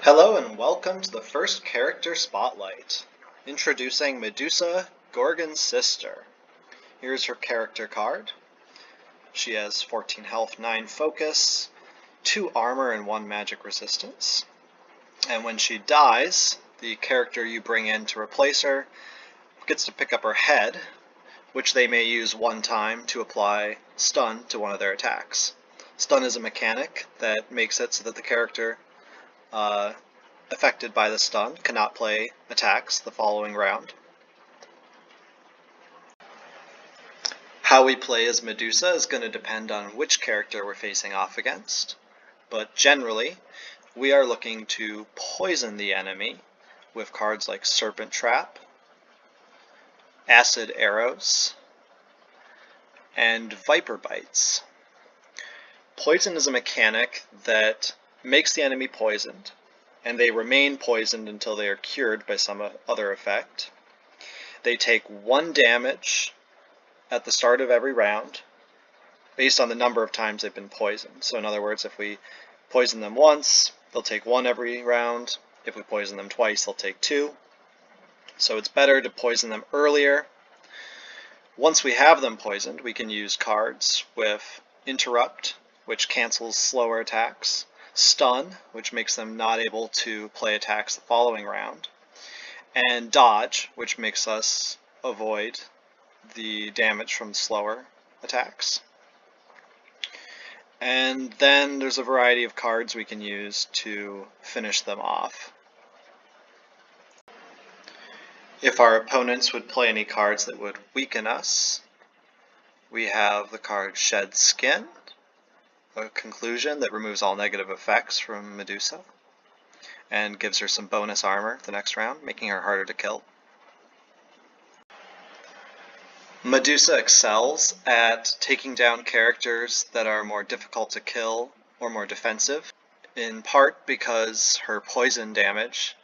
Hello and welcome to the first character spotlight. Introducing Medusa, Gorgon's sister. Here's her character card. She has 14 health, 9 focus, 2 armor, and 1 magic resistance. And when she dies, the character you bring in to replace her gets to pick up her head, which they may use one time to apply stun to one of their attacks. Stun is a mechanic that makes it so that the character affected by the stun cannot play attacks the following round. How we play as Medusa is going to depend on which character we're facing off against, but generally we are looking to poison the enemy with cards like Serpent Trap, Acid Arrows, and Viper Bites. Poison is a mechanic that makes the enemy poisoned, and they remain poisoned until they are cured by some other effect. They take 1 damage at the start of every round, based on the number of times they've been poisoned. So in other words, if we poison them once, they'll take 1 every round. If we poison them twice, they'll take 2. So it's better to poison them earlier. Once we have them poisoned, we can use cards with Interrupt, which cancels slower attacks, Stun, which makes them not able to play attacks the following round, and Dodge, which makes us avoid the damage from slower attacks. And then there's a variety of cards we can use to finish them off. If our opponents would play any cards that would weaken us, we have the card Shed Skin, a conclusion that removes all negative effects from Medusa and gives her some bonus armor the next round, making her harder to kill. Medusa excels at taking down characters that are more difficult to kill or more defensive, in part because her poison damage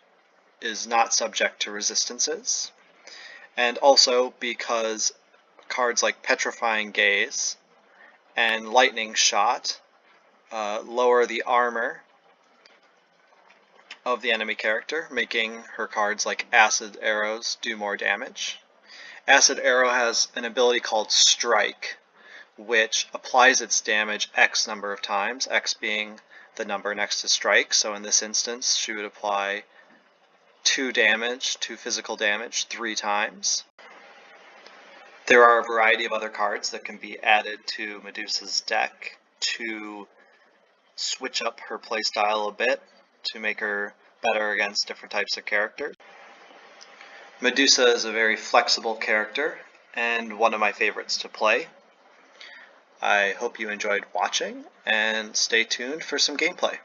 is not subject to resistances, and also because cards like Petrifying Gaze and Lightning Shot lower the armor of the enemy character, making her cards like Acid Arrows do more damage. Acid Arrow has an ability called Strike, which applies its damage X number of times, X being the number next to Strike, so in this instance she would apply 2 physical damage 3 times. There are a variety of other cards that can be added to Medusa's deck to switch up her playstyle a bit to make her better against different types of characters. Medusa is a very flexible character and one of my favorites to play. I hope you enjoyed watching and stay tuned for some gameplay.